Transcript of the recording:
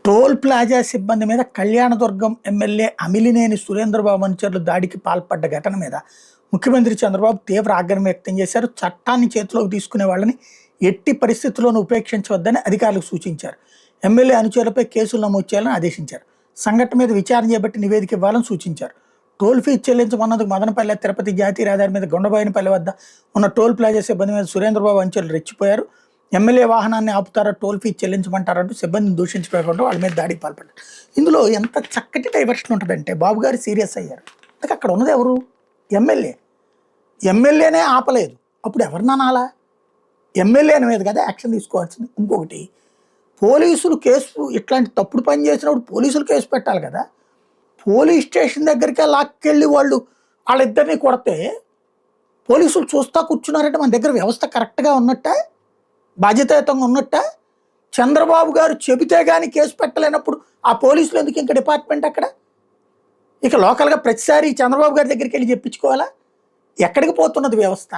Toll plaza సిబ్బంది మీద Kalyandurg MLA Amilineni Surendra Babu అనుచరులు దాడికి పాల్పడ్డ ఘటన మీద ముఖ్యమంత్రి చంద్రబాబు తీవ్ర ఆగ్రహం వ్యక్తం చేశారు. చట్టాన్ని చేతిలోకి తీసుకునే వాళ్ళని ఎట్టి పరిస్థితుల్లోనూ ఉపేక్షించవద్దని అధికారులకు సూచించారు. ఎమ్మెల్యే అనుచరులపై కేసులు నమోదు చేయాలని ఆదేశించారు. సంఘటన మీద విచారణ చేపట్టి నివేదిక ఇవ్వాలని సూచించారు. టోల్ ఫీజు చెల్లించమన్నందుకు మదనపల్లె తిరుపతి జాతీయ రహదారి మీద గొండబోయినపల్లి వద్ద ఉన్న టోల్ ప్లాజా సిబ్బంది మీద సురేంద్రబాబు అనుచరులు రెచ్చిపోయారు. ఎమ్మెల్యే వాహనాన్ని ఆపుతారా, టోల్ ఫీజు చెల్లించమంటారంటూ సిబ్బందిని దూషించకుండా వాళ్ళ మీద దాడికి పాల్పడ్డారు. ఇందులో ఎంత చక్కటి డైవర్షన్ ఉంటుందంటే బాబు గారు సీరియస్ అయ్యారు. అందుకే అక్కడ ఉన్నది ఎవరు? ఎమ్మెల్యేనే ఆపలేదు. అప్పుడు ఎవరిని అనాలా? ఎమ్మెల్యేని మీద కదా యాక్షన్ తీసుకోవాల్సింది. ఇంకొకటి, పోలీసులు కేసు ఇట్లాంటి తప్పుడు పని చేసినప్పుడు పోలీసులు కేసు పెట్టాలి కదా. పోలీస్ స్టేషన్ దగ్గరికే లాక్కెళ్ళి వాళ్ళిద్దరిని కొడితే పోలీసులు చూస్తా కూర్చున్నారంటే మన దగ్గర వ్యవస్థ కరెక్ట్గా ఉన్నట్ట, బాధ్యతాయుతంగా ఉన్నట్ట. చంద్రబాబు గారు చెబితే కానీ కేసు పెట్టలేనప్పుడు ఆ పోలీసులు ఎందుకు ఇంకా డిపార్ట్మెంట్ అక్కడ? ఇక లోకల్గా ప్రతిసారి చంద్రబాబు గారి దగ్గరికి వెళ్ళి చెప్పించుకోవాలా? ఎక్కడికి పోతున్నది వ్యవస్థ?